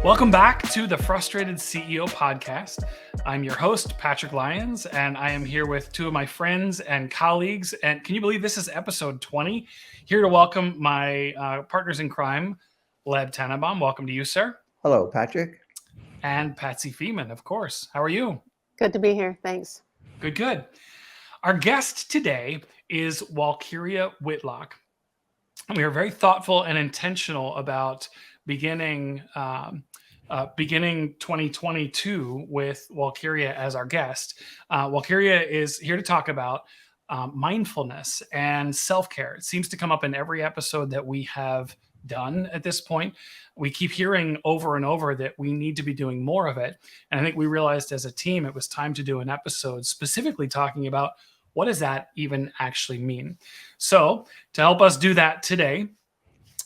Welcome back to the Frustrated CEO podcast. I'm your host, Patrick Lyons, and I am here with two of my friends and colleagues. And can you believe this is episode 20? Here to welcome my partners in crime, Leb Tannenbaum. Welcome to you, sir. Hello, Patrick. And Patsy Feeman, of course. How are you? Good to be here. Thanks. Good. Our guest today is Walkyria Whitlock. We are very thoughtful and intentional about beginning 2022 with Walkyria as our guest. Walkyria is here to talk about mindfulness and self-care. It seems to come up in every episode that we have done at this point. We keep hearing over and over that we need to be doing more of it. And I think we realized as a team it was time to do an episode specifically talking about what does that even actually mean? So to help us do that today,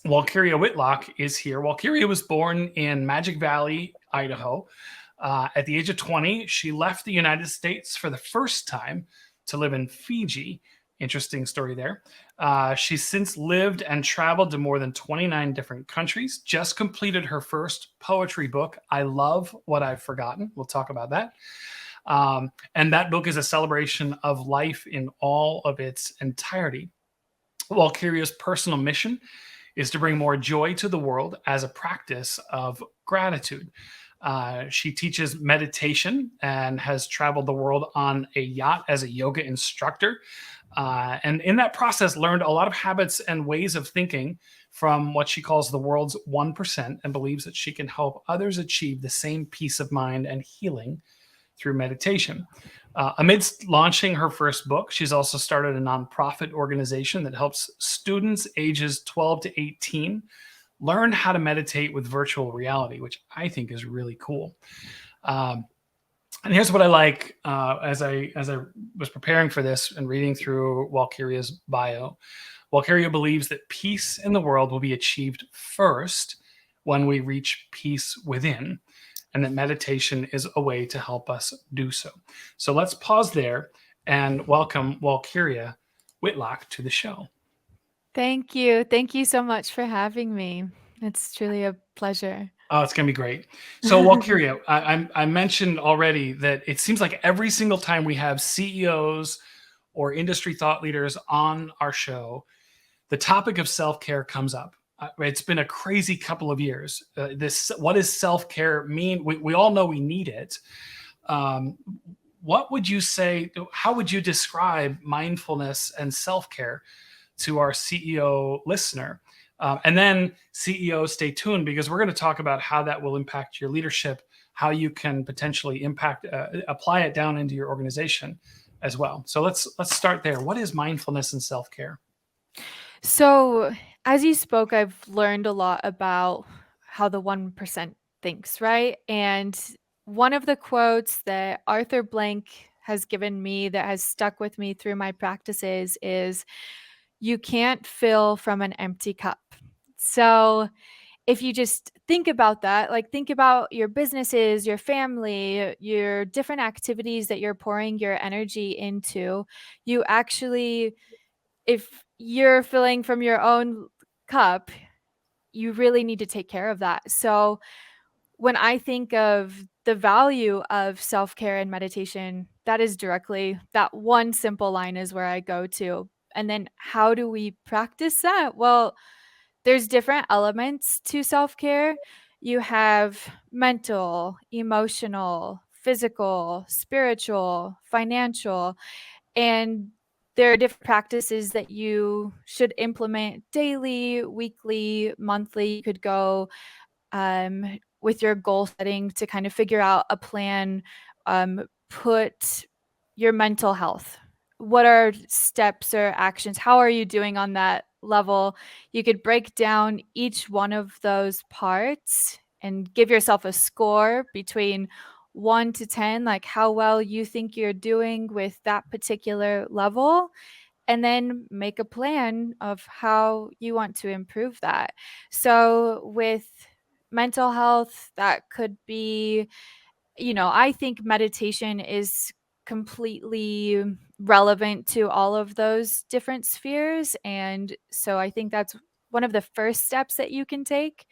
Walkyria Whitlock is here. Walkyria was born in Magic Valley, Idaho. At the age of 20, she left the United States for the first time to live in Fiji. Interesting story there. She's since lived and traveled to more than 29 different countries, just completed her first poetry book, I Love What I've Forgotten. We'll talk about that. And that book is a celebration of life in all of its entirety. Walkyria's personal mission is to bring more joy to the world as a practice of gratitude. She teaches meditation and has traveled the world on a yacht as a yoga instructor. And in that process, learned a lot of habits and ways of thinking from what she calls the world's 1%, and believes that she can help others achieve the same peace of mind and healing through meditation. Amidst launching her first book, she's also started a nonprofit organization that helps students ages 12 to 18 learn how to meditate with virtual reality, which I think is really cool. And here's what I like as I was preparing for this and reading through Walkyria's bio. Walkyria believes that peace in the world will be achieved first when we reach peace within, and that meditation is a way to help us do so. So let's pause there and welcome Walkyria Whitlock to the show. Thank you. Thank you so much for having me. It's truly a pleasure. Oh, it's going to be great. So Walkyria, I mentioned already that it seems like every single time we have CEOs or industry thought leaders on our show, the topic of self-care comes up. It's been a crazy couple of years. What does self-care mean? We all know we need it. What would you say? How would you describe mindfulness and self-care to our CEO listener? And then CEO, stay tuned, because we're going to talk about how that will impact your leadership, how you can potentially apply it down into your organization as well. So let's start there. What is mindfulness and self-care? So as you spoke, I've learned a lot about how the 1% thinks, right? And one of the quotes that Arthur Blank has given me that has stuck with me through my practices is, you can't fill from an empty cup. So if you just think about that, like think about your businesses, your family, your different activities that you're pouring your energy into, you actually, if you're filling from your own cup, you really need to take care of that. So when I think of the value of self-care and meditation, that is directly, that one simple line is where I go to. And then how do we practice that? Well, there's different elements to self-care. You have mental, emotional, physical, spiritual, financial, and there are different practices that you should implement daily, weekly, monthly. You could go with your goal setting to kind of figure out a plan, put your mental health. What are steps or actions? How are you doing on that level? You could break down each one of those parts and give yourself a score between 1 to 10, like how well you think you're doing with that particular level, and then make a plan of how you want to improve that. So with mental health, that could be, I think meditation is completely relevant to all of those different spheres. And so I think that's one of the first steps that you can take.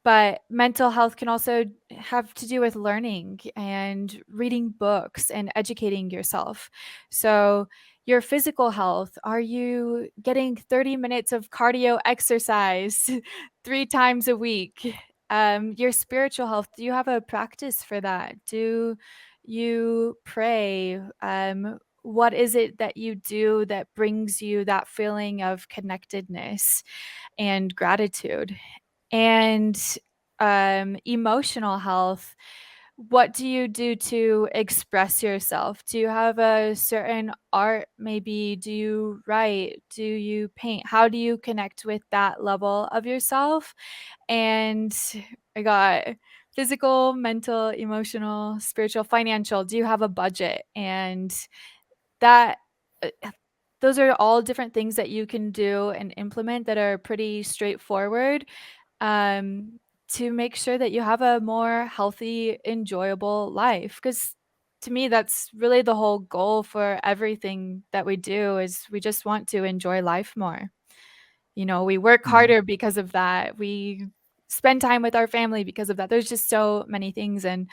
But mental health can also have to do with learning and reading books and educating yourself. So, your physical health, are you getting 30 minutes of cardio exercise 3 times a week? Your spiritual health, do you have a practice for that? Do you pray? What is it that you do that brings you that feeling of connectedness and gratitude? And emotional health, what do you do to express yourself? Do you have a certain art? Maybe do you write? Do you paint? How do you connect with that level of yourself? And I got physical, mental, emotional, spiritual, financial. Do you have a budget? And that uh, those are all different things that you can do and implement that are pretty straightforward, um, to make sure that you have a more healthy, enjoyable life. Because to me, that's really the whole goal for everything that we do is we just want to enjoy life more. We work Mhm. harder because of that. We spend time with our family because of that. There's just so many things, and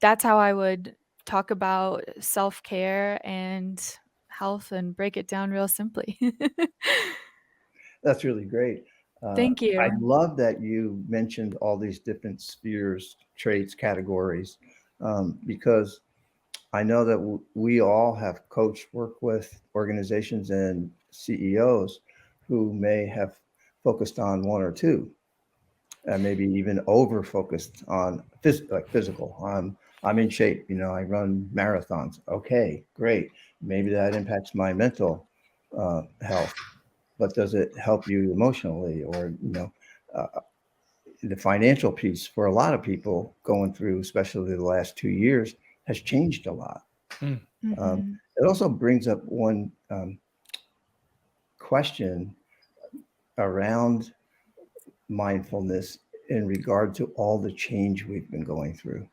that's how I would talk about self-care and health and break it down real simply. That's really great. Thank I you. love that you mentioned all these different spheres, traits, categories, because I know that we all have coached work with organizations and CEOs who may have focused on one or two, and maybe even over focused on like physical. I'm in shape, I run marathons. Okay, great. Maybe that impacts my mental health, but does it help you emotionally? Or uh, the financial piece for a lot of people going through, especially the last 2 years, has changed a lot. Mm. Um, Mhm. it also brings up one question around mindfulness in regard to all the change we've been going through.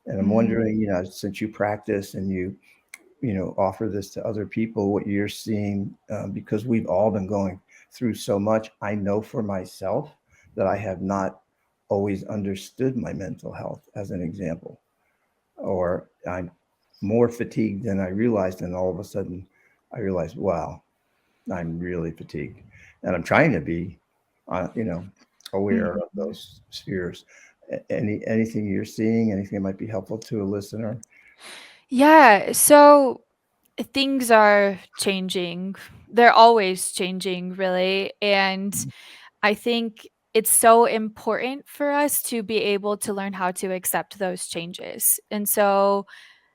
And I'm Mhm. wondering, since you practice and you offer this to other people, what you're seeing, because we've all been going through so much. I know for myself that I have not always understood my mental health, as an example, or I'm more fatigued than I realized. And all of a sudden I realized, wow, I'm really fatigued. And I'm trying to be, aware of Mhm. those spheres. Anything you're seeing, anything that might be helpful to a listener? Yeah, so things are changing. They're always changing, really, and I think it's so important for us to be able to learn how to accept those changes. And so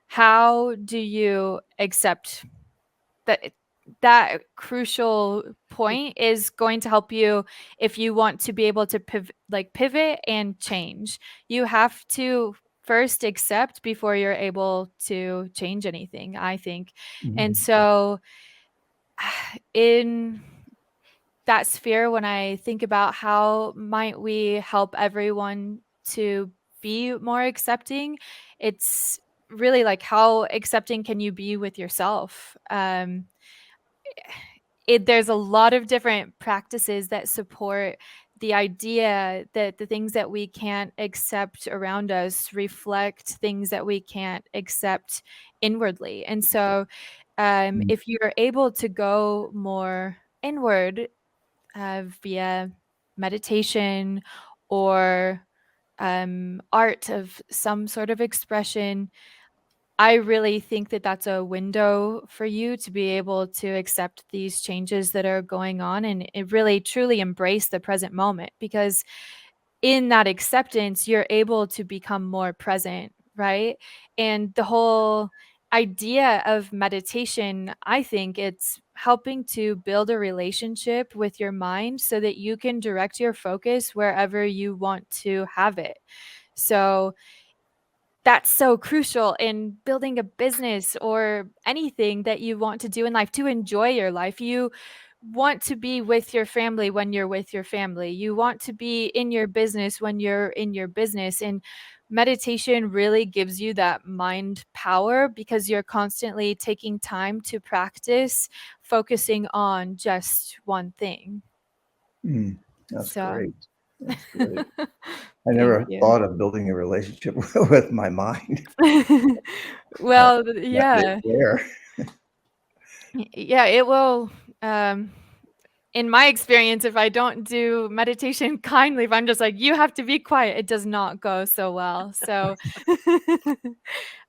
how do you accept that that crucial point is going to help you if you want to be able to pivot and change. You have to first accept before you're able to change anything, I think. And Mhm. so in that sphere, when I think about how might we help everyone to be more accepting, it's really like how accepting can you be with yourself? There's a lot of different practices that support the idea that the things that we can't accept around us reflect things that we can't accept inwardly. And so, Mm. if you're able to go more inward via meditation or art of some sort of expression, I really think that that's a window for you to be able to accept these changes that are going on and it really truly embrace the present moment, because in that acceptance you're able to become more present, right? And the whole idea of meditation, I think it's helping to build a relationship with your mind so that you can direct your focus wherever you want to have it. So that's so crucial in building a business or anything that you want to do in life to enjoy your life. You want to be with your family when you're with your family. You want to be in your business when you're in your business. And meditation really gives you that mind power because you're constantly taking time to practice focusing on just one thing. Mm. That's So, great. That's great. I Thank never you. thought of building a relationship with my mind. Well, That it's yeah. there. Yeah, it will, um in my experience, if I don't do meditation kindly, if I'm just like, "You have to be quiet," it does not go so well. So,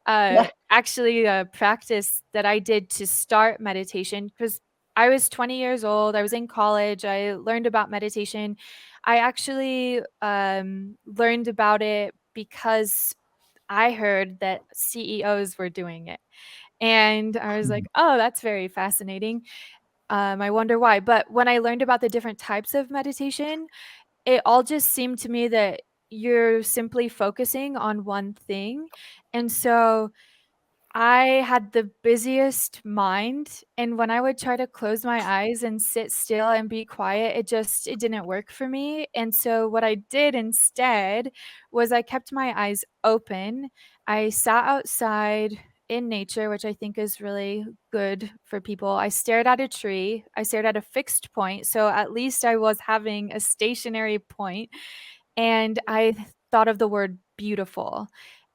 actually, a practice that I did to start meditation, because I was 20 years old, I was in college, I learned about meditation. I actually, learned about it because I heard that CEOs were doing it, and I was like, "Oh, that's very fascinating." I wonder why. But when I learned about the different types of meditation, it all just seemed to me that you're simply focusing on one thing. And so I had the busiest mind, and when I would try to close my eyes and sit still and be quiet, it didn't work for me, and so what I did instead was I kept my eyes open. I sat outside in nature, which I think is really good for people. I stared at a tree. I stared at a fixed point, so at least I was having a stationary point, and I thought of the word beautiful.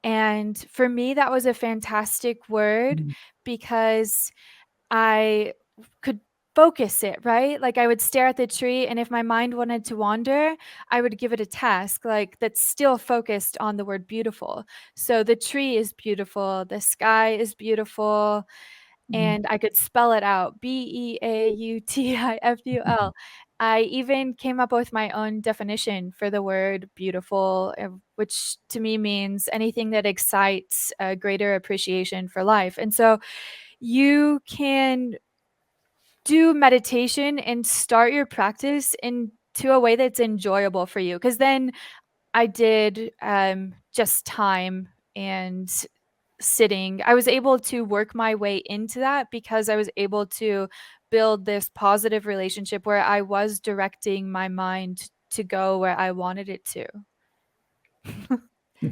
And for me, that was a fantastic word Mm. because I could focus it, right? Like I would stare at the tree, and if my mind wanted to wander, I would give it a task like that's still focused on the word beautiful. So the tree is beautiful, the sky is beautiful, Mm. and I could spell it out, Beautiful. I even came up with my own definition for the word beautiful, which to me means anything that excites a greater appreciation for life. And so you can do meditation and start your practice into a way that's enjoyable for you. Because then I did just time and sitting. I was able to work my way into that because I was able to build this positive relationship where I was directing my mind to go where I wanted it to.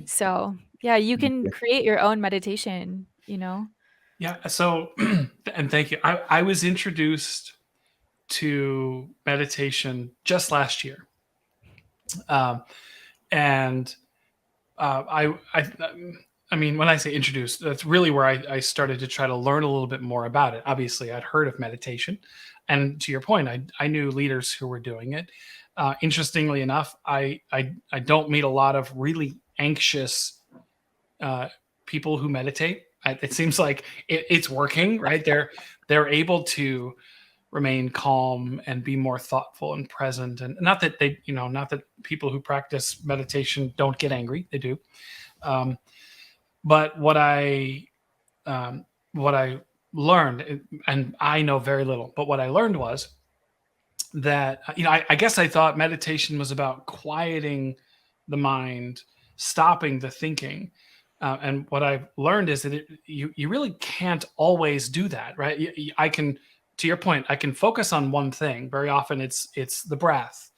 So, yeah, you can create your own meditation, you know? Yeah. So, and thank you. I was introduced to meditation just last year. Um, and I mean, when I say introduced, that's really where I started to try to learn a little bit more about it. Obviously, I'd heard of meditation, and to your point, I knew leaders who were doing it. Interestingly enough, I don't meet a lot of really anxious uh, people who meditate. It seems like it's working, right? They're able to remain calm and be more thoughtful and present. And not that they, not that people who practice meditation don't get angry, they do. Um, but what I learned, and I know very little, but what I learned was that I guess I thought meditation was about quieting the mind, stopping the thinking. And what I've learned is that you really can't always do that, right? I can, to your point, I can focus on one thing. Very often, it's the breath,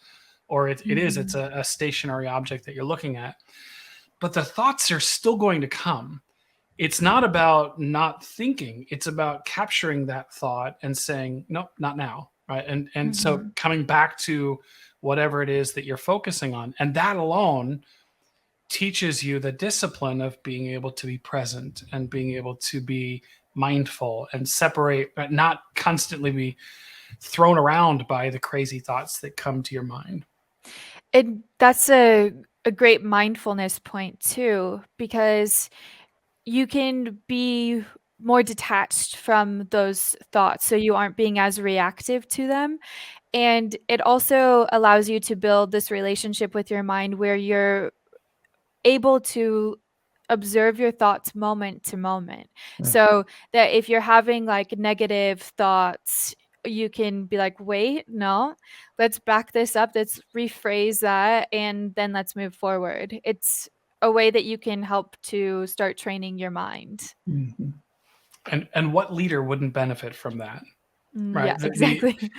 or it's Mhm. a stationary object that you're looking at. But the thoughts are still going to come. It's not about not thinking, it's about capturing that thought and saying nope, not now, right? And so Mhm. coming back to whatever it is that you're focusing on, and that alone teaches you the discipline of being able to be present and being able to be mindful and separate, not constantly be thrown around by the crazy thoughts that come to your mind. And that's a great mindfulness point too, because you can be more detached from those thoughts, so you aren't being as reactive to them. And it also allows you to build this relationship with your mind where you're able to observe your thoughts moment to moment. Mm. So that if you're having like negative thoughts, you can be like, wait, no, let's back this up. Let's rephrase that. And then let's move forward. It's a way that you can help to start training your mind. Mhm. And what leader wouldn't benefit from that? Yeah, Right. exactly.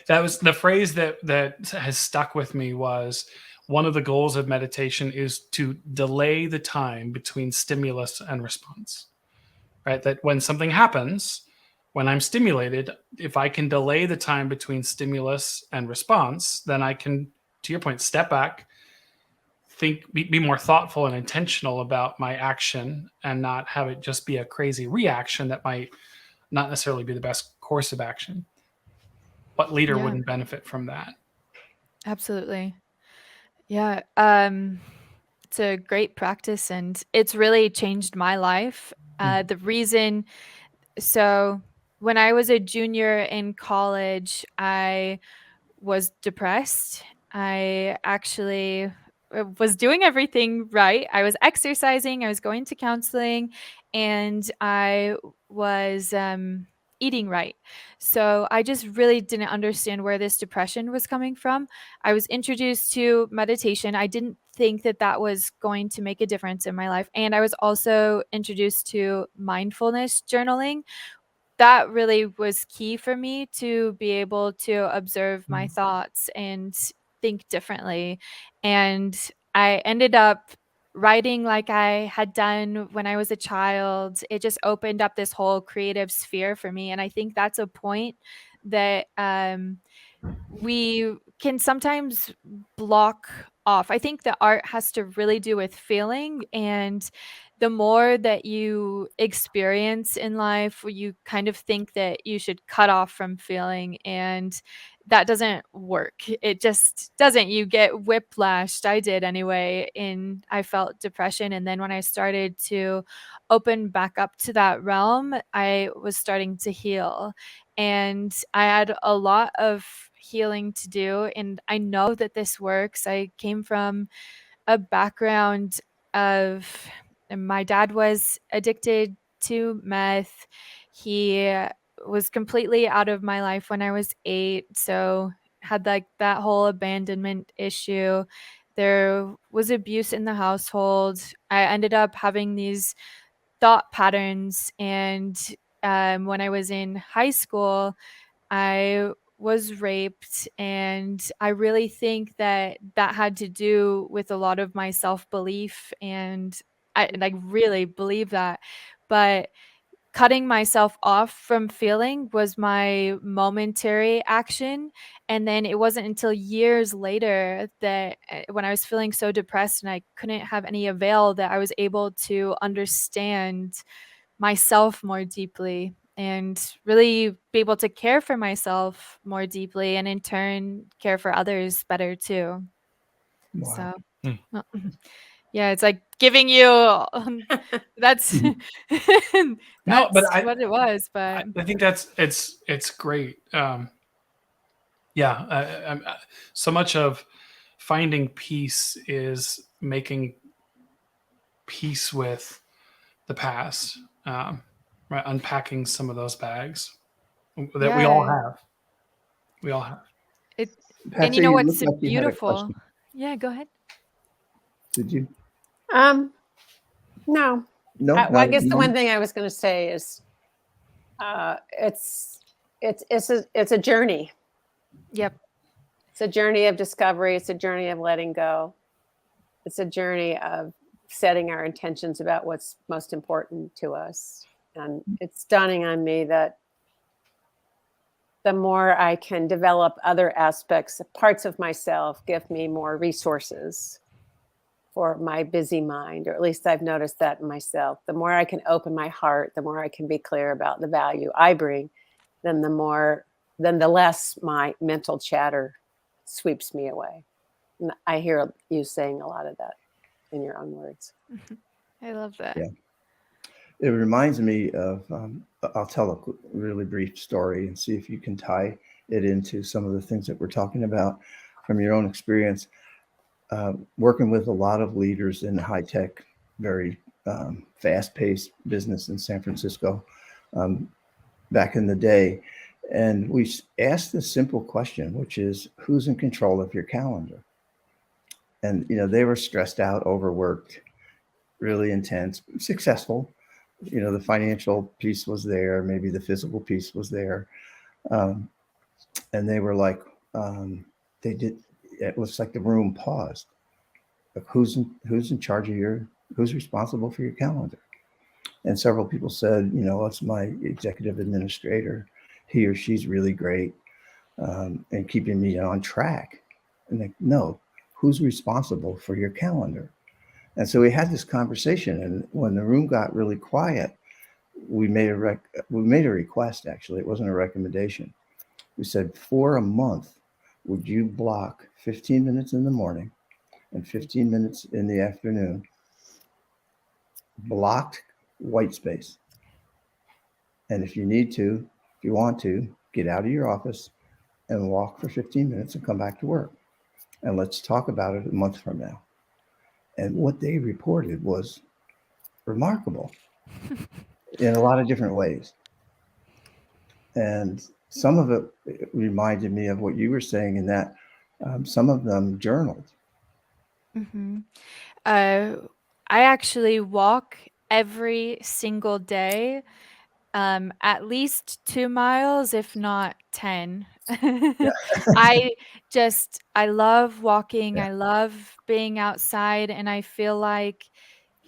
That was the phrase that has stuck with me was one of the goals of meditation is to delay the time between stimulus and response. Right. That when something happens, when I'm stimulated, if I can delay the time between stimulus and response, then I can, to your point, step back, be more thoughtful and intentional about my action and not have it just be a crazy reaction that might not necessarily be the best course of action. What leader Yeah, wouldn't benefit from that? absolutely. Yeah. It's a great practice and it's really changed my life. The reason, so when I was a junior in college, I was depressed. I actually was doing everything right. I was exercising, I was going to counseling, and I was eating right. So I just really didn't understand where this depression was coming from. I was introduced to meditation. I didn't think that that was going to make a difference in my life. And I was also introduced to mindfulness journaling. That really was key for me to be able to observe my thoughts and think differently. And I ended up writing like I had done when I was a child. It just opened up this whole creative sphere for me. And I think that's a point that we can sometimes block off. I think that art has to really do with feeling, and the more that you experience in life, you kind of think that you should cut off from feeling, and that doesn't work. It just doesn't. You get whiplashed. I did anyway, and I felt depression, and then when I started to open back up to that realm, I was starting to heal. And I had a lot of healing to do, and I know that this works. I came from a background of, my dad was addicted to meth. He was completely out of my life when I was 8, so had like that whole abandonment issue. There was abuse in the household. I ended up having these thought patterns, and when I was in high school, I was raped, and I really think that that had to do with a lot of my self-belief, and I like really believe that. But cutting myself off from feeling was my momentary action, and then it wasn't until years later that when I was feeling so depressed and I couldn't have any avail, that I was able to understand myself more deeply and really be able to care for myself more deeply, and in turn care for others better too. Wow. So Hmm. well, yeah, it's like giving you that's No, but that's what it was, but I think it's great. Yeah, so much of finding peace is making peace with the past, right? Unpacking some of those bags that we all yeah, have. We all have. it and you Patsy, know you look what's like you had a beautiful? question. Yeah, go ahead. Did you? Um, no. No, Well, I not at guess the the one moment. thing I was going to say is it's it's a journey. Yep. It's a journey of discovery. It's a journey of letting go. It's a journey of setting our intentions about what's most important to us. And it's dawning on me that the more I can develop other aspects, parts of myself, give me more resources for my busy mind, or at least I've noticed that in myself. The more I can open my heart, the more I can be clear about the value I bring, then the less my mental chatter sweeps me away. And I hear you saying a lot of that in your own words. I love that. Yeah. It reminds me of, I'll tell a really brief story and see if you can tie it into some of the things that we're talking about from your own experience. Working with a lot of leaders in high tech, very fast paced business in San Francisco back in the day. And we asked this simple question, which is, who's in control of your calendar? And, they were stressed out, overworked, really intense, successful. The financial piece was there, maybe the physical piece was there. And they were like, it looks like the room paused. Like, who's in charge of who's responsible for your calendar? And several people said, it's my executive administrator. He or she's really great and keeping me on track. And no, who's responsible for your calendar? And so we had this conversation, and when the room got really quiet, we made a request. Actually, it wasn't a recommendation. We said, for a month, would you block 15 minutes in the morning and 15 minutes in the afternoon, blocked white space? And if you need to, if you want to, get out of your office and walk for 15 minutes and come back to work. And let's talk about it a month from now. And what they reported was remarkable in a lot of different ways. And some of it reminded me of what you were saying, in that some of them journaled. Mm-hmm. I actually walk every single day, at least 2 miles, if not 10. Yeah. I love walking. Yeah. I love being outside, and I feel like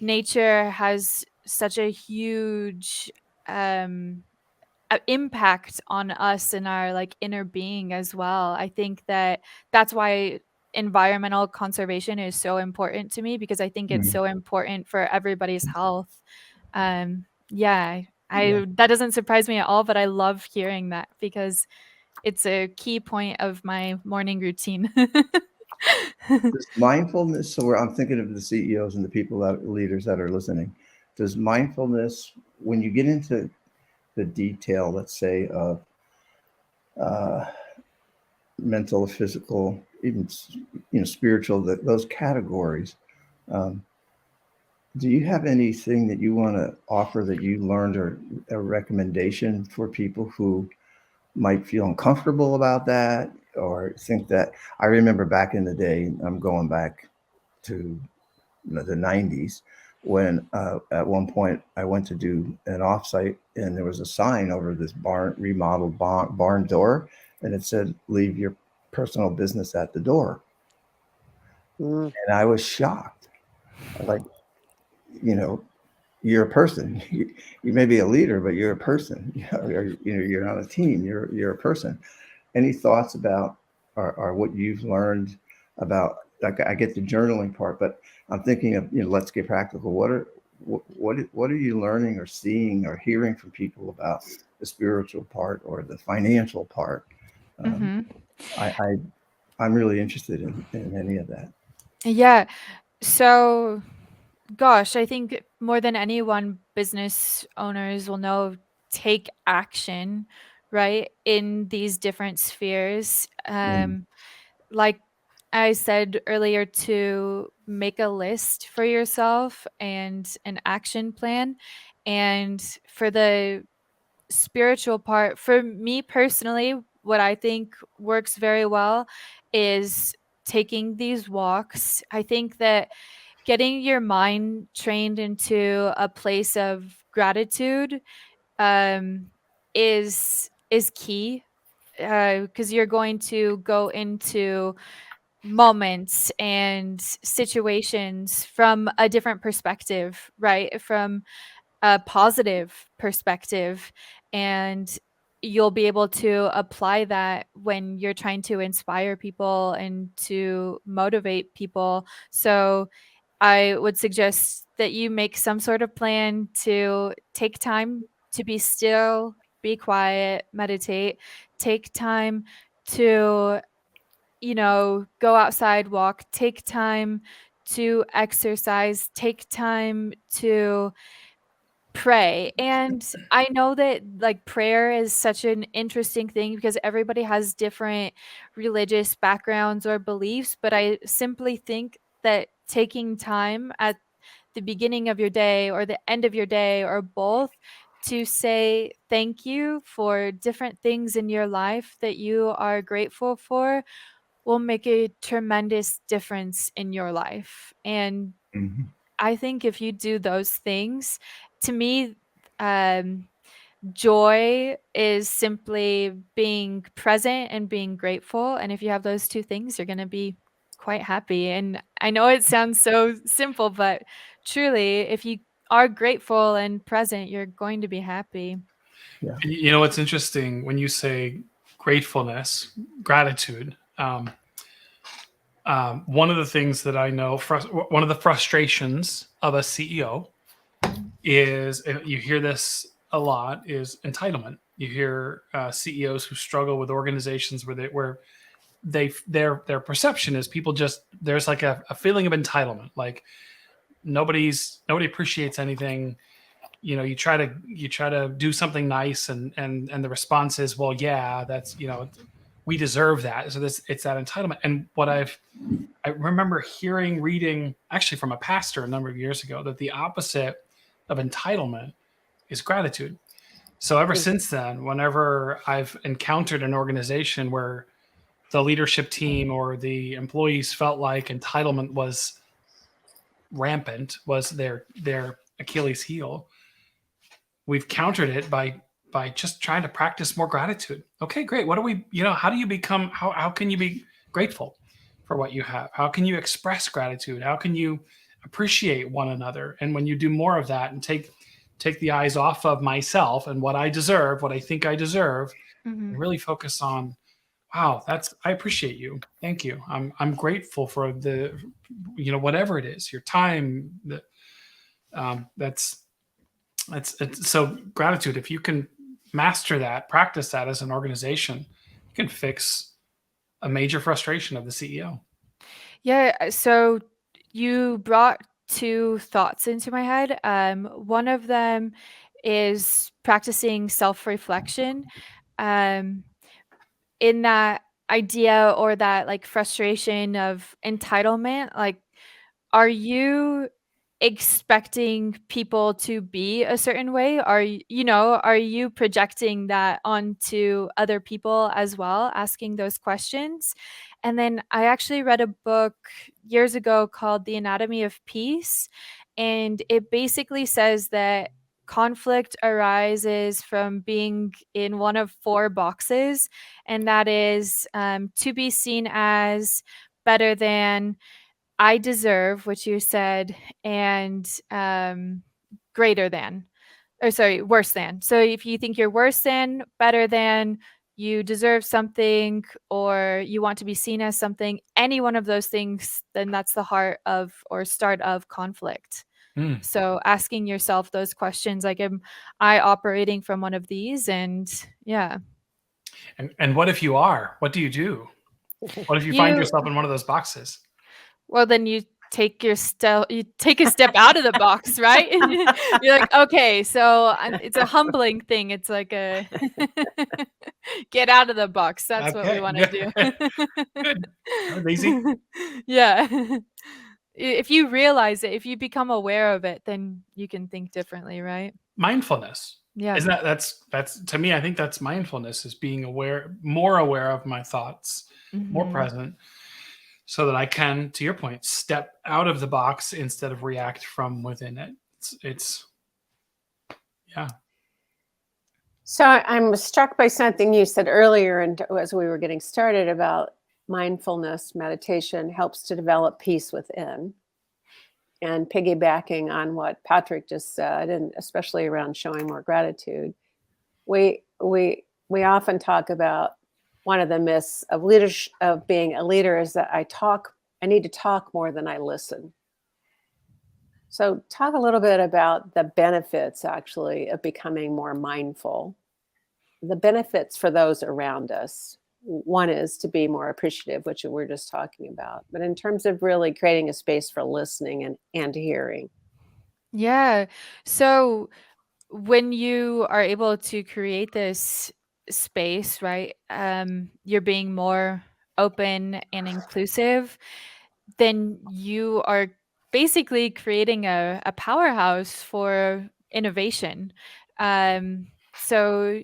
nature has such a huge impact on us and our like inner being as well. I think that's why environmental conservation is so important to me, because I think it's Mm. so important for everybody's health. Yeah, Yeah. that doesn't surprise me at all, but I love hearing that because it's a key point of my morning routine. Does mindfulness, so I'm thinking of the CEOs and the people leaders that are listening. Does mindfulness, when you get into the detail, let's say, of uh, mental, physical, even spiritual, those categories, um, do you have anything that you want to offer that you learned, or a recommendation for people who might feel uncomfortable about that, or think that? I remember back in the day, I'm going back to the 90s, when at one point I went to do an offsite, and there was a sign over this remodeled barn door, and it said, leave your personal business at the door. Mm. And I was shocked. Like, you're a person. You may be a leader, but you're a person. You're on a team. You're a person. Any thoughts about, or what you've learned about? Like, I get the journaling part, but I'm thinking of, let's get practical. What are you learning or seeing or hearing from people about the spiritual part or the financial part? Mm-hmm. I'm really interested in any of that. Yeah. So, gosh, I think more than anyone, business owners will know, take action, right, in these different spheres. Mm. Like I said earlier, to make a list for yourself and an action plan. And for the spiritual part, for me personally, what I think works very well is taking these walks. I think that getting your mind trained into a place of gratitude um, is key, because you're going to go into moments and situations from a different perspective, right? From a positive perspective, and you'll be able to apply that when you're trying to inspire people and to motivate people. So I would suggest that you make some sort of plan to take time to be still, be quiet, meditate, take time to, go outside, walk, take time to exercise, take time to pray. And I know that like prayer is such an interesting thing because everybody has different religious backgrounds or beliefs, but I simply think that taking time at the beginning of your day or the end of your day or both to say thank you for different things in your life that you are grateful for will make a tremendous difference in your life. And Mhm. I think if you do those things, to me, um, joy is simply being present and being grateful. And if you have those two things, you're going to be quite happy. And I know it sounds so simple, but truly, if you are grateful and present, you're going to be happy. Yeah. What's interesting when you say gratefulness, gratitude. One of the things that I know, one of the frustrations of a CEO is, and you hear this a lot, is entitlement. You hear CEOs who struggle with organizations where their perception is people just, there's like a feeling of entitlement, like nobody appreciates anything. You know, you try to do something nice, and the response is, well, yeah, that's, we deserve that. So it's that entitlement. And what I remember reading actually from a pastor a number of years ago, that the opposite of entitlement is gratitude. So ever since then, whenever I've encountered an organization where the leadership team or the employees felt like entitlement was rampant, was their Achilles heel, we've countered it by just trying to practice more gratitude. Okay, great. What do we, how do you become, how can you be grateful for what you have? How can you express gratitude? How can you appreciate one another? And when you do more of that and take the eyes off of myself and what I deserve, what I think I deserve, and really focus on, wow, I appreciate you. Thank you. I'm grateful for the, whatever it is, your time, that's so gratitude. If you can master that, practice that as an organization, you can fix a major frustration of the CEO. Yeah, so you brought two thoughts into my head. One of them is practicing self-reflection. Um, in that idea, or that like frustration of entitlement, like, are you expecting people to be a certain way? Are you projecting that onto other people as well, asking those questions? And then I actually read a book years ago called The Anatomy of Peace, and it basically says that conflict arises from being in one of four boxes, and that is to be seen as, better than, I deserve, which you said, and greater than, or sorry, worse than. So if you think you're worse than, better than, you deserve something, or you want to be seen as something, any one of those things, then that's the heart of, or start of, conflict. So asking yourself those questions, like, am I operating from one of these? And yeah. And what if you are? What do you do? What if you find yourself in one of those boxes? Well, then you take a step out of the box, right? You're like, okay, so it's a humbling thing. It's like a get out of the box. That's what we Okay, want to do. good. That was easy. Yeah. If you realize it, if you become aware of it, then you can think differently, right? Mindfulness. Yeah. Isn't that's to me, I think that's mindfulness, is being more aware of my thoughts, more present, so that I can, to your point, step out of the box instead of react from within it. It's yeah. So I'm struck by something you said earlier, and as we were getting started, about mindfulness meditation helps to develop peace within. And piggybacking on what Patrick just said, and especially around showing more gratitude, we often talk about one of the myths of leadership, of being a leader, is that I need to talk more than I listen. So talk a little bit about the benefits, actually, of becoming more mindful. The benefits for those around us. One is to be more appreciative, which we're just talking about. But in terms of really creating a space for listening and hearing. Yeah. So when you are able to create this space, right, you're being more open and inclusive, then you are basically creating a powerhouse for innovation. So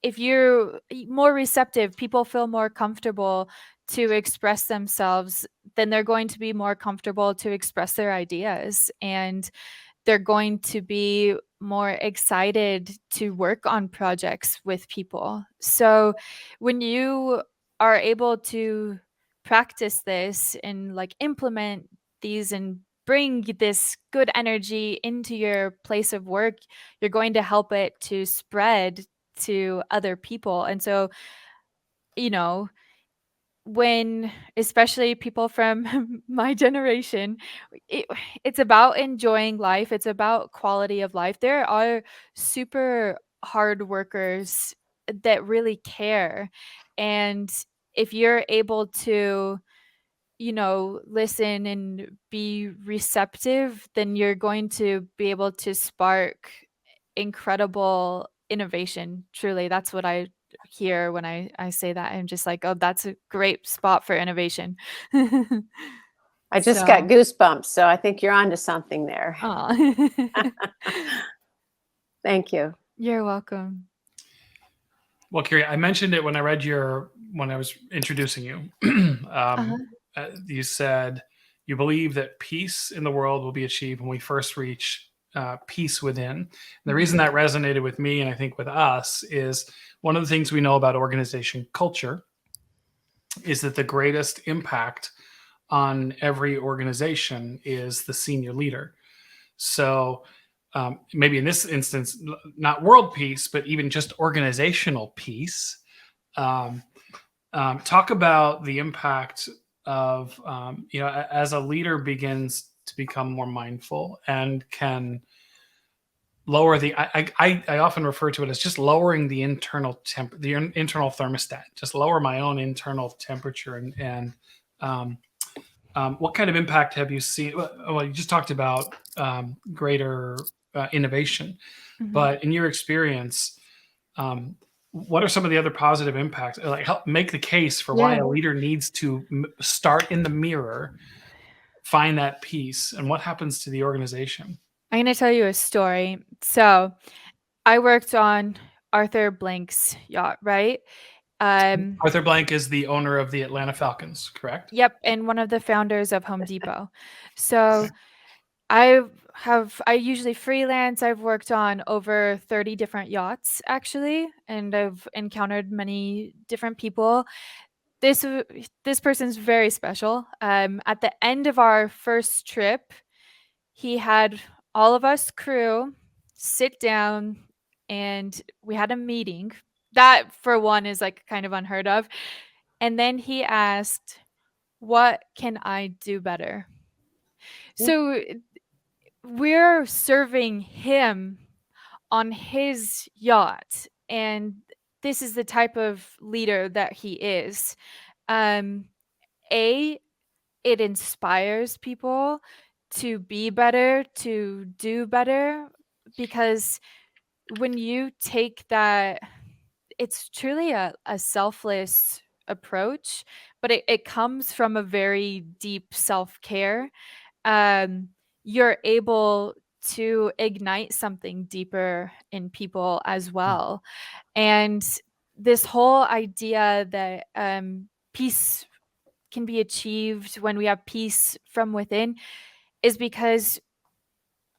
if you're more receptive, people feel more comfortable to express themselves, then they're going to be more comfortable to express their ideas, and they're going to be more excited to work on projects with people. So when you are able to practice this and like implement these and bring this good energy into your place of work, you're going to help it to spread to other people. And so, you know, when especially people from my generation, it, it's about enjoying life. It's about quality of life. There are super hard workers that really care. And if you're able to, listen and be receptive, then you're going to be able to spark incredible innovation. Truly, that's what I hear when I say that. I'm just like, oh, that's a great spot for innovation. I just got So, goosebumps, so I think you're onto something there. aw. Thank you. You're welcome. Well, Kyria, I mentioned it when I was introducing you. Uh-huh. You said you believe that peace in the world will be achieved when we first reach peace within. And the reason that resonated with me, and I think with us, is one of the things we know about organization culture is that the greatest impact on every organization is the senior leader. So maybe in this instance, not world peace, but even just organizational peace. Talk about the impact of, as a leader begins to become more mindful and can lower I often refer to it as just lowering the internal internal thermostat, just lower my own internal temperature and what kind of impact have you seen? Well, you just talked about greater innovation, but in your experience, what are some of the other positive impacts? Like, help make the case for why Yeah. a leader needs to start in the mirror, find that peace, and what happens to the organization. I'm going to tell you a story. So, I worked on Arthur Blank's yacht, right? Arthur Blank is the owner of the Atlanta Falcons, correct? Yep, and one of the founders of Home Depot. So I usually freelance. I've worked on over 30 different yachts actually, and I've encountered many different people. This person's very special. At the end of our first trip, he had all of us crew sit down and we had a meeting. That for one is like kind of unheard of. And then he asked, "What can I do better?" So we're serving him on his yacht, and this is the type of leader that he is. Um, A, it inspires people to be better, to do better, because when you take that, it's truly a selfless approach, but it comes from a very deep self-care. You're able to ignite something deeper in people as well. And this whole idea that peace can be achieved when we have peace from within is because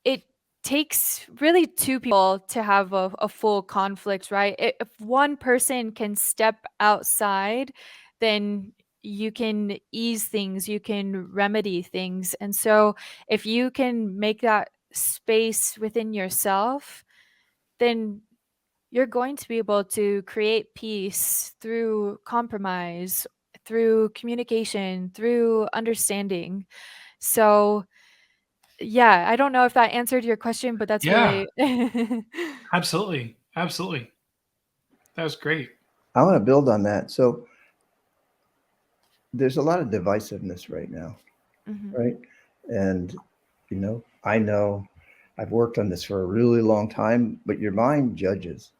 it takes really two people to have a full conflict, right? If one person can step outside, then you can ease things, you can remedy things. And so if you can make that space within yourself, then you're going to be able to create peace through compromise, through communication, through understanding. So, yeah, I don't know if that answered your question, but that's Yeah, really absolutely. Absolutely. That was great. I want to build on that. So there's a lot of divisiveness right now, Mhm, right? And, I know I've worked on this for a really long time, but your mind judges.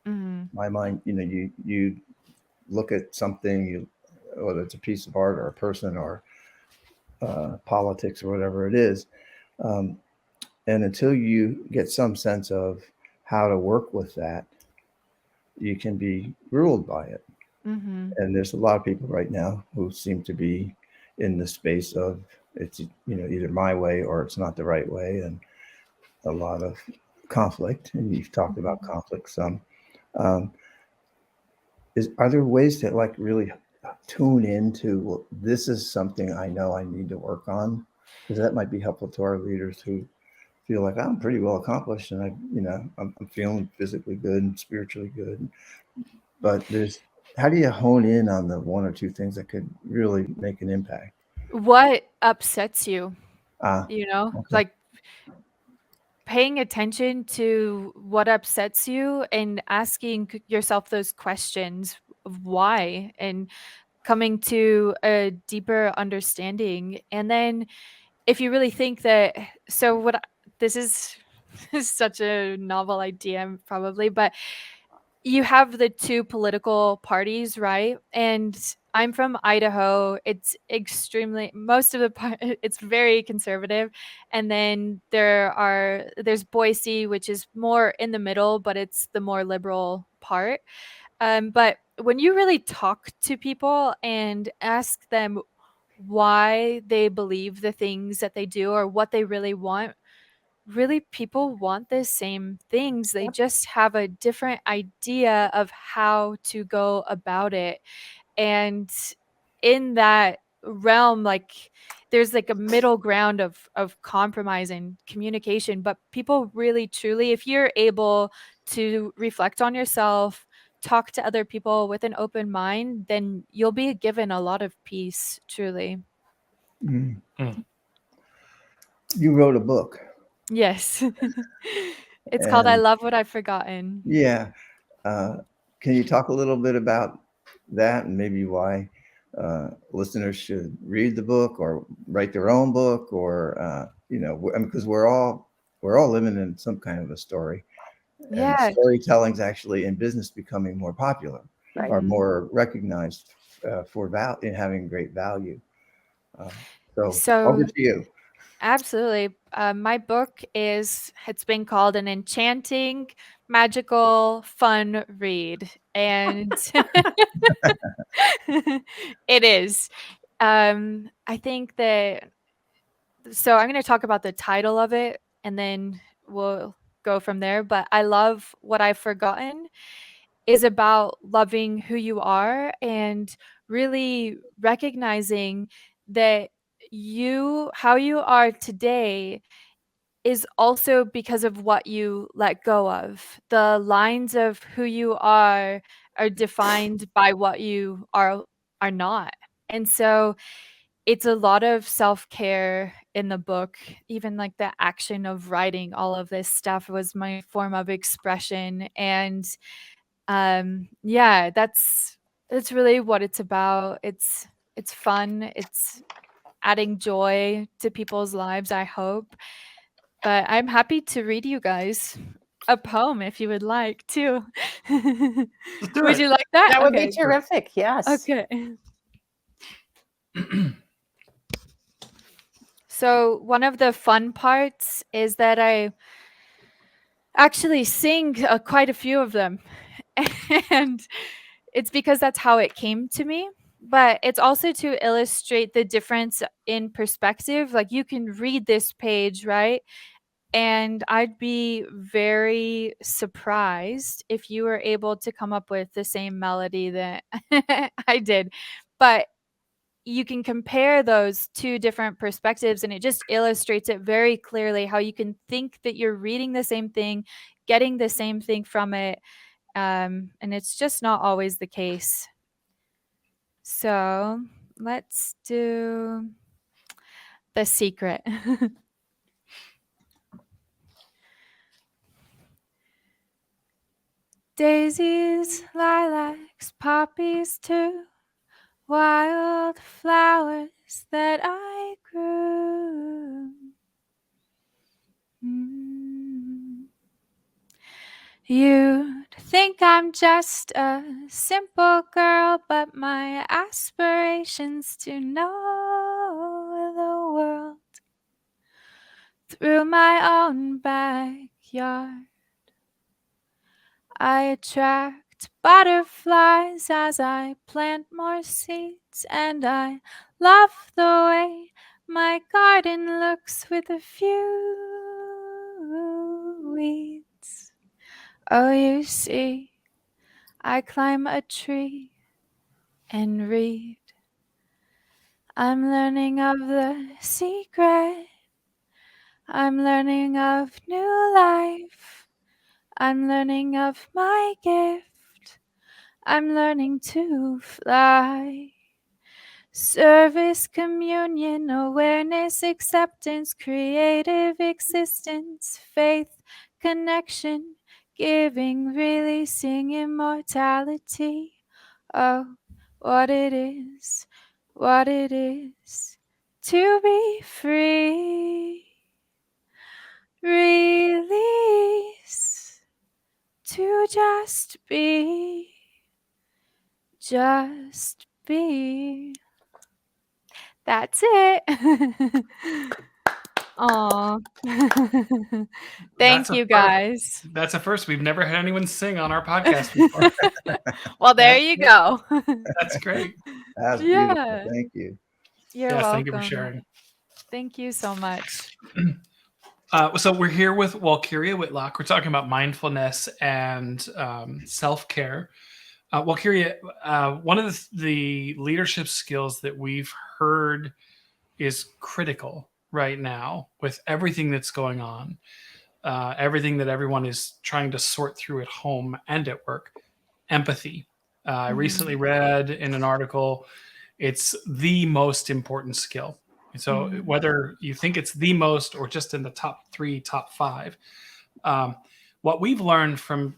mhm, My mind, you look at something, whether it's a piece of art or a person or politics or whatever it is. Um, and until you get some sense of how to work with that, you can be ruled by it. mhm, And there's a lot of people right now who seem to be in the space of it's either my way or it's not the right way, and a lot of conflict. And you've talked about mhm, conflict some. Um, are there ways to like really tune into, well, this is something I know I need to work on, because that might be helpful to our leaders who feel like I'm pretty well accomplished and I'm feeling physically good and spiritually good, but there's how do you hone in on the one or two things that could really make an impact? What upsets you, Ah, okay. like paying attention to what upsets you and asking yourself those questions of why and coming to a deeper understanding. And then if you really think that, so what this is is such a novel idea probably, but you have the two political parties, right? And I'm from Idaho. It's extremely most of the it's very conservative. And then there's Boise, which is more in the middle, but it's the more liberal part. But when you really talk to people and ask them why they believe the things that they do or what they really want, really people want the same things. They Yep. just have a different idea of how to go about it. And in that realm, like there's like a middle ground of compromise and communication, but people really truly, if you're able to reflect on yourself, talk to other people with an open mind, then you'll be given a lot of peace, truly. Mm. Mm. You wrote a book, Yes. It's called I and Love What I've Forgotten. yeah, uh, can you talk a little bit about that and maybe why listeners should read the book or write their own book, or because we're all living in some kind of a story, and Yeah. storytelling's actually in business becoming more popular Right. or Mhm. more recognized in having great value. Uh, so over So to you. absolutely. My book it's been called an enchanting, magical, fun read. And it is. I think that, so I'm going to talk about the title of it and then we'll go from there. But I Love What I've Forgotten is about loving who you are and really recognizing that how you are today is also because of what you let go of. The lines of who you are defined by what you are not. And so it's a lot of self-care in the book. Even like the action of writing all of this stuff was my form of expression. And yeah, that's really what it's about. It's fun. It's adding joy to people's lives, I hope. But I'm happy to read you guys a poem if you would like to. Let's do Would it. you like that? That would be Okay. terrific. Yes. Okay. So one of the fun parts is that I actually sing quite a few of them. And it's because that's how it came to me. But it's also to illustrate the difference in perspective. Like you can read this page, right? And I'd be very surprised if you were able to come up with the same melody that I did. But you can compare those two different perspectives, and it just illustrates it very clearly how you can think that you're reading the same thing, getting the same thing from it. And it's just not always the case. So let's do The Secret. Daisies, lilacs, poppies too, wild flowers that I grew. Mm. You'd think I'm just a simple girl, but my aspirations to know the world through my own backyard. I attract butterflies as I plant more seeds, and I love the way my garden looks with a few weeds. Oh, you see, I climb a tree and read. I'm learning of the secret. I'm learning of new life. I'm learning of my gift. I'm learning to fly. Service, communion, awareness, acceptance, creative existence, faith, connection, giving, releasing immortality. Oh, what it is to be free. Release to just be. Just be. That's it. Aw. That's Thank a you, first. guys. That's a first. We've never had anyone sing on our podcast before. Well, there you go. That's great. That's beautiful. Yeah. Thank you. You're Yes, thank you for welcome. sharing. Thank you so much. So we're here with Walkyria Whitlock. We're talking about mindfulness and self-care. Walkyria, one of the leadership skills that we've heard is critical right now with everything that's going on, everything that everyone is trying to sort through at home and at work, empathy. I recently read in an article, it's the most important skill. So whether you think it's the most or just in the top 3, top 5, what we've learned from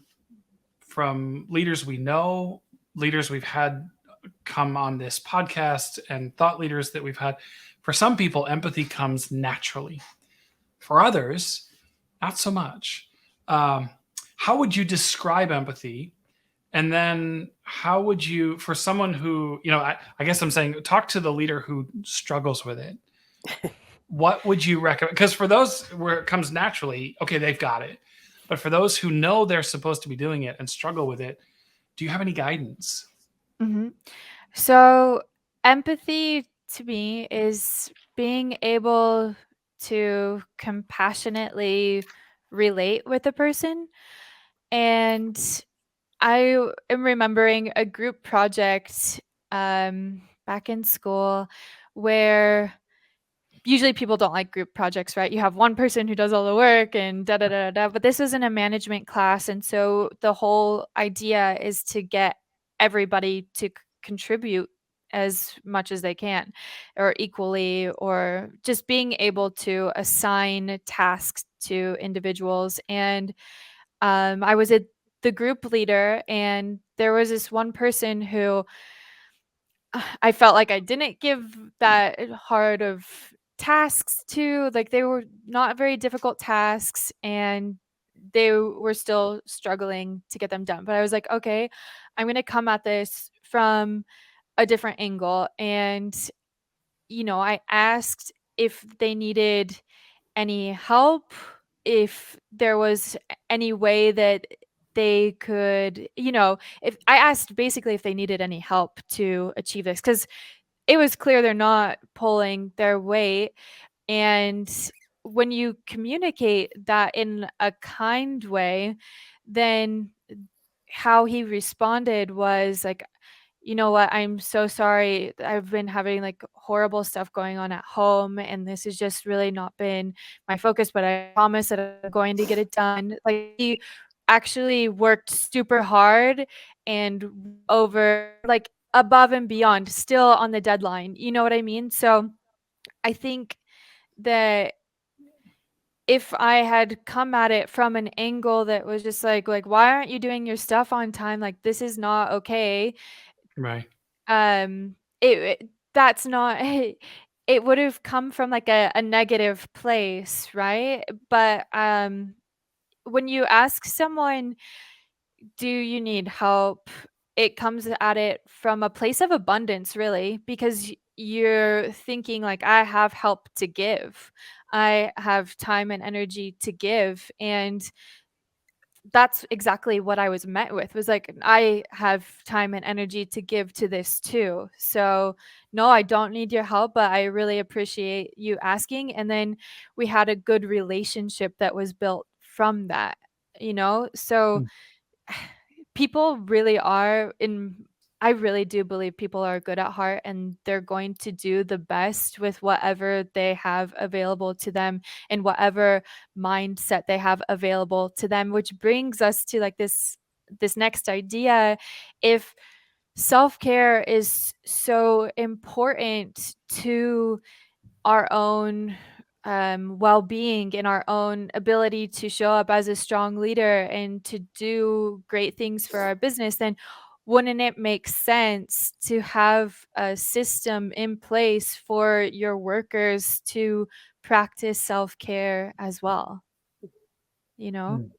leaders we know, leaders we've had come on this podcast, and thought leaders that we've had, for some people, empathy comes naturally. For others, not so much. How would you describe empathy? And then how would you, for someone who, I guess I'm saying, talk to the leader who struggles with it. What would you recommend? Because for those where it comes naturally, okay, they've got it. But for those who know they're supposed to be doing it and struggle with it, do you have any guidance? So, empathy to me is being able to compassionately relate with a person. And I am remembering a group project back in school where usually people don't like group projects, right? You have one person who does all the work and da da da da. But this was in a management class, and so the whole idea is to get everybody to contribute as much as they can, or equally, or just being able to assign tasks to individuals. And I was the group leader, and there was this one person who I felt like I didn't give that hard of tasks to. Like, they were not very difficult tasks, and they were still struggling to get them done. But I was like, okay, I'm going to come at this from a different angle. And, I asked if they needed any help, if there was any way that they could, if I asked basically if they needed any help to achieve this, because it was clear they're not pulling their weight. And when you communicate that in a kind way, then how he responded was like, you know what, I'm so sorry. I've been having like horrible stuff going on at home, and this has just really not been my focus, but I promise that I'm going to get it done. Like, he actually worked super hard and over, like, above and beyond, still on the deadline. You know what I mean? So I think that if I had come at it from an angle that was just like, why aren't you doing your stuff on time? Like, this is not okay. Right. It that's not it would have come from like a negative place, right? But when you ask someone, do you need help? It comes at it from a place of abundance, really, because you're thinking like, I have help to give. I have time and energy to give. And that's exactly what I was met with, was like, I have time and energy to give to this too. So no, I don't need your help, but I really appreciate you asking. And then we had a good relationship that was built from that, so Mm. people really are in I really do believe people are good at heart, and they're going to do the best with whatever they have available to them and whatever mindset they have available to them, which brings us to like this this next idea, if self-care is so important to our own well-being and our own ability to show up as a strong leader and to do great things for our business, then wouldn't it make sense to have a system in place for your workers to practice self-care as well? You know, Mm.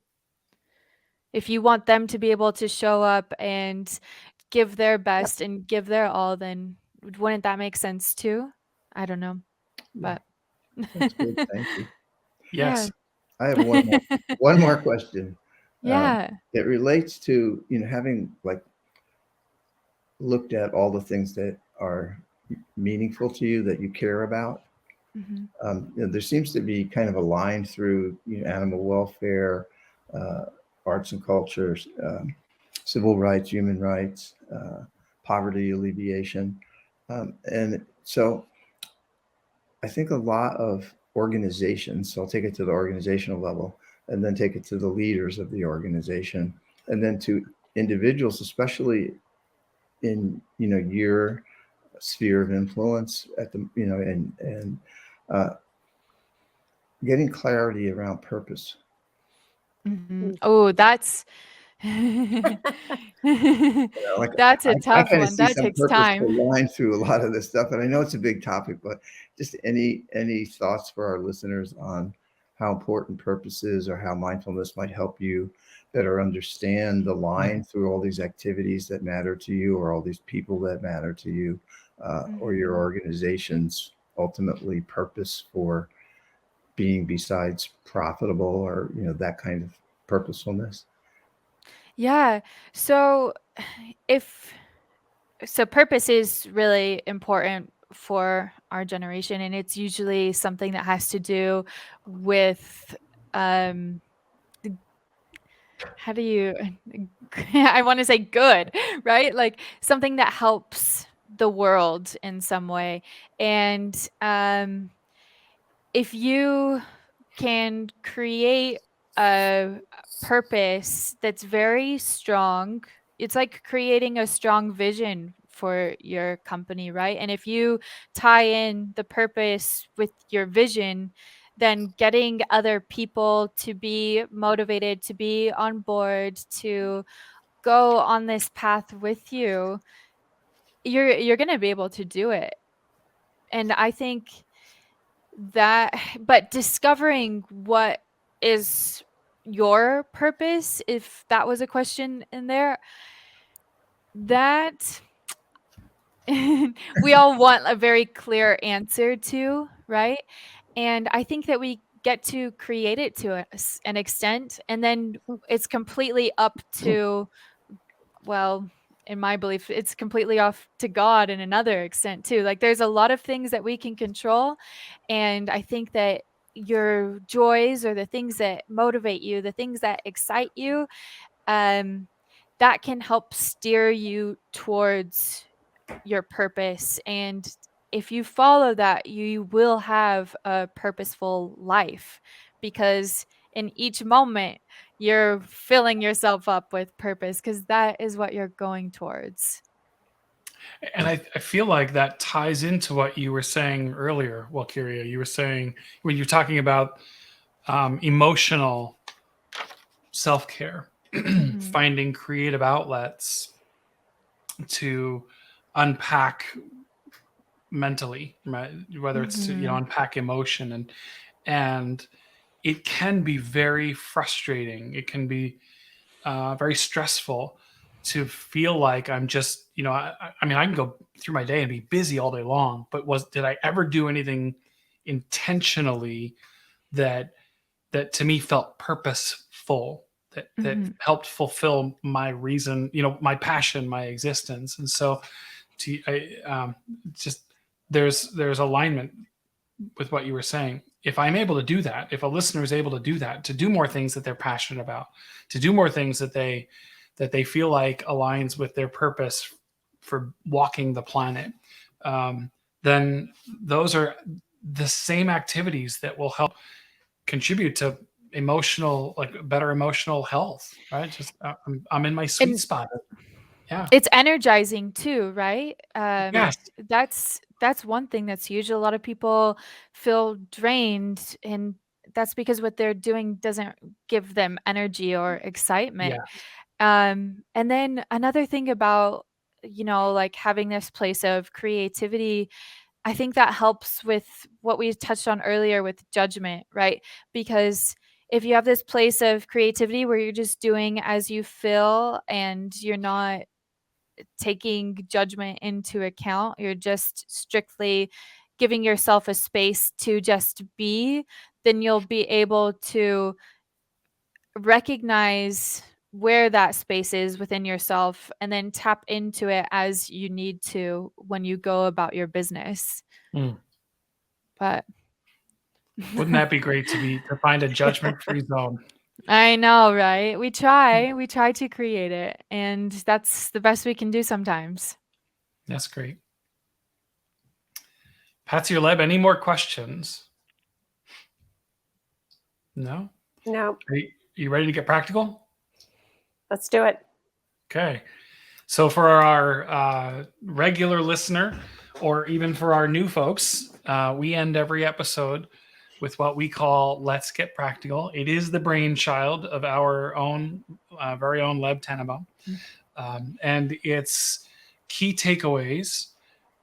if you want them to be able to show up and give their best and give their all, then wouldn't that make sense too? I don't know, Yeah, but that's good. Thank you. yeah. Yes. I have one more question. Yeah. It relates to, having like looked at all the things that are meaningful to you that you care about. Mhm. There seems to be kind of a line through animal welfare, uh, arts and cultures, civil rights, human rights, poverty alleviation. And so I think a lot of organizations, so I'll take it to the organizational level and then take it to the leaders of the organization and then to individuals, especially in, your sphere of influence at the, and uh, getting clarity around purpose. Mhm. Oh, that's Like that's a I tough kind of one. see That some takes purposeful time. line through a lot of this stuff, and I know it's a big topic, but just any thoughts for our listeners on how important purpose is, or how mindfulness might help you better understand the line through all these activities that matter to you, or all these people that matter to you, or your Mhm. organization's ultimately purpose for being besides profitable, or that kind of purposefulness. Yeah. So if purpose is really important for our generation, and it's usually something that has to do with um how do you I want to say good, right? Like something that helps the world in some way. And if you can create a purpose that's very strong, it's like creating a strong vision for your company, right? And if you tie in the purpose with your vision, then getting other people to be motivated, to be on board, to go on this path with you, you're going to be able to do it. And I think that, but discovering what is your purpose, if that was a question in there, that we all want a very clear answer to, right? And I think that we get to create it to an extent, and then it's completely up to, well, in my belief, it's completely off to God in another extent too. Like there's a lot of things that we can control. And I think that your joys, or the things that motivate you, the things that excite you, um, that can help steer you towards your purpose. And if you follow that, you will have a purposeful life, because in each moment you're filling yourself up with purpose, because that is what you're going towards. And I feel like that ties into what you were saying earlier, Walkyria. You were saying when you're talking about emotional self care, Mhm. finding creative outlets to unpack mentally, right? Whether it's to Mhm. unpack emotion, and it can be very frustrating. It can be very stressful to feel like I'm just, I mean, I can go through my day and be busy all day long, but did I ever do anything intentionally that to me felt purposeful, that Mhm. helped fulfill my reason, my passion, my existence? And so, just there's alignment with what you were saying. If I'm able to do that, if a listener is able to do that, to do more things that they're passionate about, to do more things that they feel like aligns with their purpose for walking the planet, then those are the same activities that will help contribute to emotional, like better emotional health, right? Just I'm in my sweet And spot. Yeah. it's energizing too, right? Yes. That's one thing that's huge. A lot of people feel drained, and that's because what they're doing doesn't give them energy or excitement. Yeah. And then another thing about, like having this place of creativity, I think that helps with what we touched on earlier with judgment, right? Because if you have this place of creativity where you're just doing as you feel and you're not taking judgment into account, you're just strictly giving yourself a space to just be, then you'll be able to recognize where that space is within yourself and then tap into it as you need to when you go about your business. Mm. But Wouldn't that be great to find a judgment-free zone? I know, right? We try to create it, and that's the best we can do sometimes. That's great. Patsy or Leb, any more questions? No? No, Are you ready to get practical? let's do it. Okay. So for our regular listener, or even for our new folks, we end every episode with what we call Let's Get Practical. It is the brainchild of our own, very own Leb Tenenbaum. And it's key takeaways,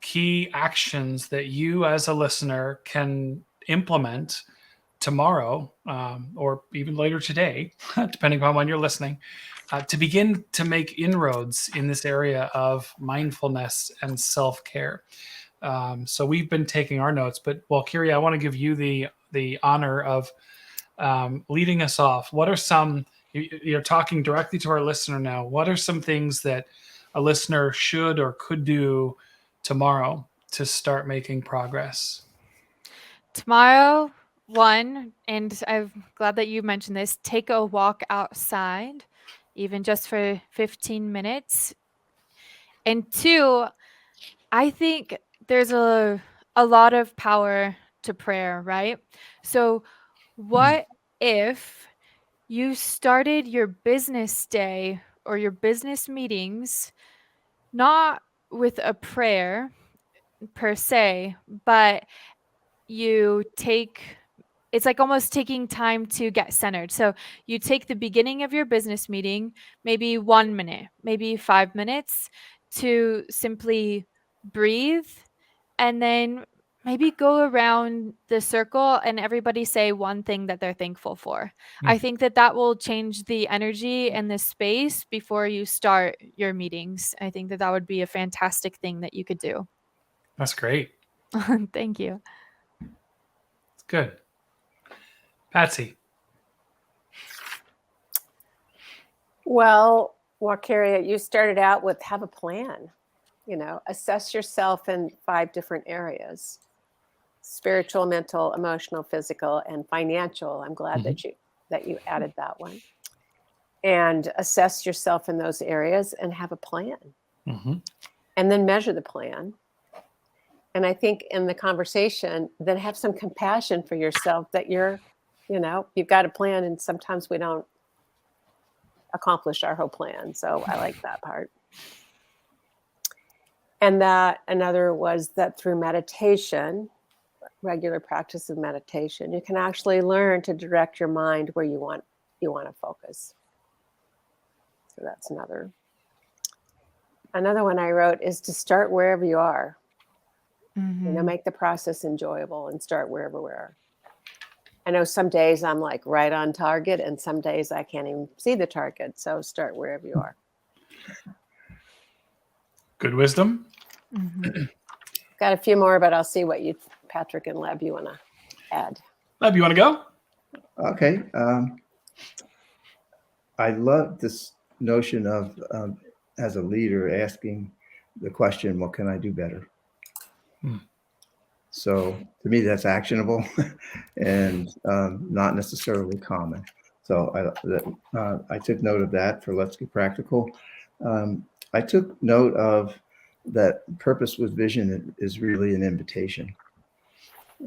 key actions that you as a listener can implement tomorrow, or even later today, depending upon when you're listening, to begin to make inroads in this area of mindfulness and self-care. So we've been taking our notes, but Walkyria, I want to give you the honor of leading us off. What are some, you're talking directly to our listener now, what are some things that a listener should or could do tomorrow to start making progress? Tomorrow, one, and I'm glad that you mentioned this, take a walk outside, even just for 15 minutes. And two, I think there's a lot of power to prayer, right? So what if you started your business day or your business meetings not with a prayer per se, but it's like almost taking time to get centered. So you take the beginning of your business meeting, maybe 1 minute, maybe 5 minutes, to simply breathe, and then maybe go around the circle and everybody say one thing that they're thankful for. I think that will change the energy and the space before you start your meetings. I think that would be a fantastic thing that you could do. That's great. Thank you. Good. Patsy. Well, Walkyria, you started out with have a plan. Assess yourself in 5 different areas: spiritual, mental, emotional, physical, and financial. I'm glad that you added that one. And assess yourself in those areas and have a plan. And then measure the plan. And I think in the conversation, then have some compassion for yourself that you've got a plan, and sometimes we don't accomplish our whole plan. So I like that part. And that another was that through meditation, regular practice of meditation, you can actually learn to direct your mind where you want to focus. So that's another one I wrote is to start wherever you are. Make the process enjoyable and start wherever we are. I know some days I'm like right on target, and some days I can't even see the target. So start wherever you are. Good wisdom. Got a few more, but I'll see what you, Patrick and Leb, you want to add. Leb, you want to go? Okay. I love this notion of, as a leader, asking the question, what can I do better? So to me, that's actionable and not necessarily common. So I took note of that for Let's Get Practical. I took note of that purpose with vision is really an invitation.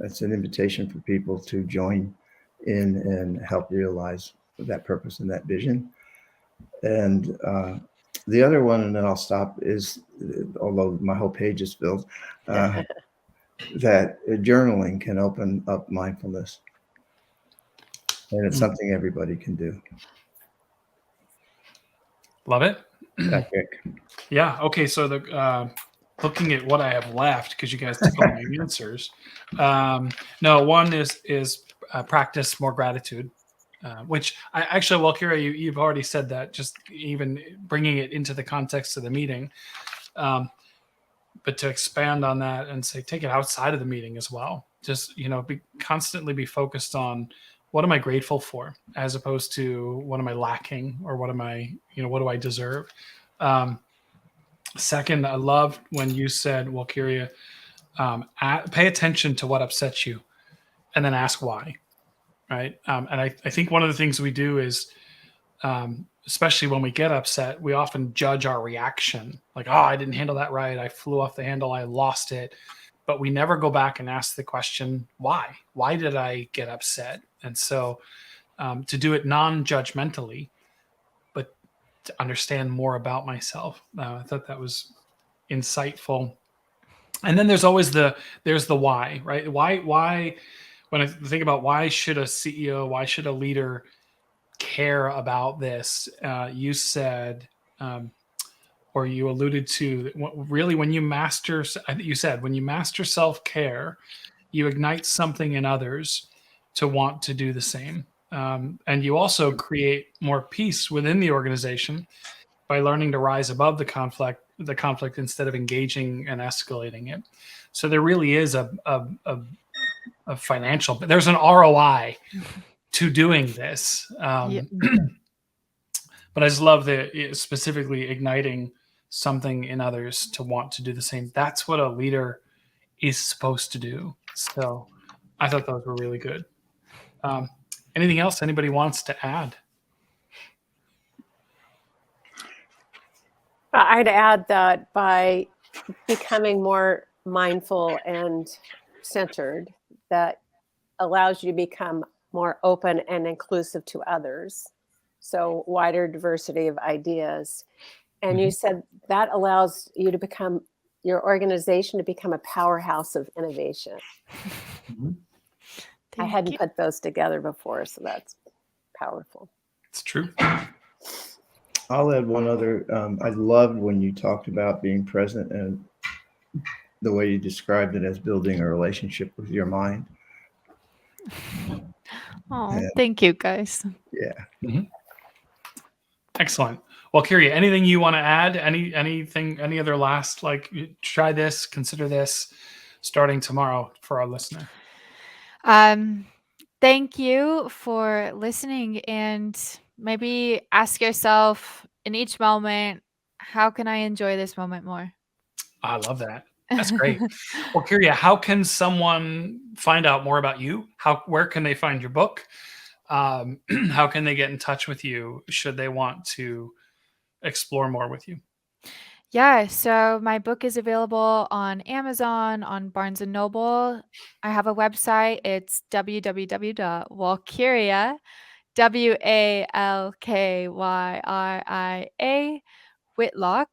It's an invitation for people to join in and help realize that purpose and that vision. And the other one, and then I'll stop, is, although my whole page is filled, that journaling can open up mindfulness. And it's something everybody can do. Love it. Patrick. Yeah. Okay. So the looking at what I have left, because you guys took all my answers. No, one is practice more gratitude, which I actually, Walkyria, you've already said that. Just even bringing it into the context of the meeting, but to expand on that and say take it outside of the meeting as well. Just constantly be focused on what am I grateful for, as opposed to what am I lacking or what am I, what do I deserve. Second, I loved when you said, Walkyria, pay attention to what upsets you and then ask why, right? And I think one of the things we do is, especially when we get upset, we often judge our reaction. Like, oh, I didn't handle that right. I flew off the handle. I lost it. But we never go back and ask the question, why? Why did I get upset? And so to do it non-judgmentally, to understand more about myself. I thought that was insightful. And then there's always the why, right? Why, when I think about why should a CEO, why should a leader care about this? You said, or you alluded to, really when you master, you said, when you master self-care, you ignite something in others to want to do the same. And you also create more peace within the organization by learning to rise above the conflict instead of engaging and escalating it. So there really is a financial, there's an ROI to doing this. But I just love specifically igniting something in others to want to do the same. That's what a leader is supposed to do. So I thought those were really good. Anything else anybody wants to add? I'd add that by becoming more mindful and centered, that allows you to become more open and inclusive to others. So wider diversity of ideas. And you said that allows you to become, your organization to become a powerhouse of innovation. I hadn't put those together before, so that's powerful. It's true. I'll add one other. I loved when you talked about being present and the way you described it as building a relationship with your mind. Oh, thank you, guys. Yeah. Excellent. Well, Walkyria, anything you want to add? Any other last, like, try this, consider this, starting tomorrow for our listener? Thank you for listening, and maybe ask yourself in each moment, how can I enjoy this moment more? I love that. That's great. Well, Walkyria, how can someone find out more about you? Where can they find your book? How can they get in touch with you should they want to explore more with you? Yeah, so my book is available on Amazon, on Barnes & Noble. I have a website. It's www.walkyria, WALKYRIA, Whitlock,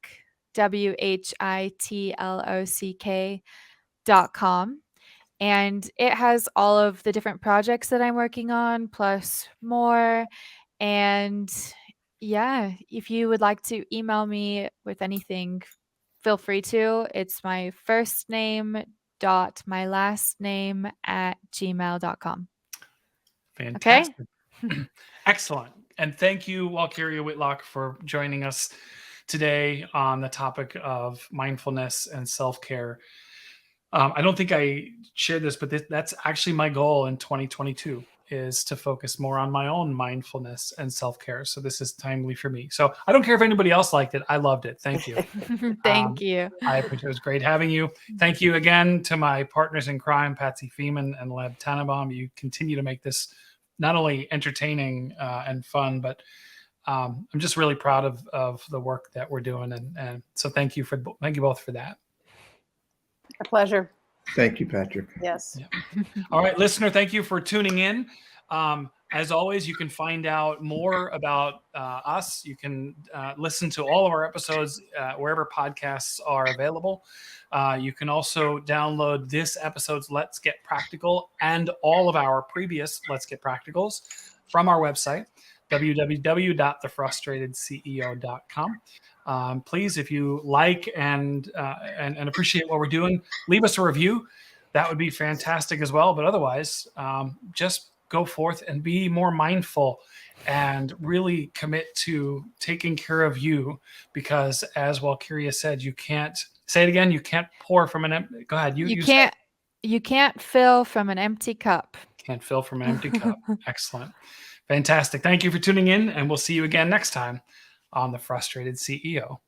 WHITLOCK.com. And it has all of the different projects that I'm working on, plus more. And yeah, if you would like to email me with anything, feel free to. It's my first name dot my last name at gmail.com. Fantastic. Okay. Excellent. And thank you, Walkyria Whitlock, for joining us today on the topic of mindfulness and self-care. I don't think I shared this, but that's actually my goal in 2022, is to focus more on my own mindfulness and self-care. So this is timely for me. So I don't care if anybody else liked it. I loved it. Thank you. Thank you. I appreciate it. It was great having you. Thank you again to my partners in crime, Patsy Feeman and Leb Tannenbaum. You continue to make this not only entertaining and fun, but I'm just really proud of the work that we're doing. And so thank you both for that. A pleasure. Thank you, Patrick. Yes. Yeah. All right, listener, thank you for tuning in. As always, you can find out more about us. You can listen to all of our episodes wherever podcasts are available. You can also download this episode's Let's Get Practical and all of our previous Let's Get Practicals from our website, www.thefrustratedceo.com. Please, if you like and appreciate what we're doing, leave us a review. That would be fantastic as well. But otherwise, just go forth and be more mindful and really commit to taking care of you, because as Walkyria said, you can't say it again. You can't pour from an empty. Go ahead. You can't fill from an empty cup. Can't fill from an empty cup. Excellent. Fantastic. Thank you for tuning in, and we'll see you again next time on The Frustrated CEO.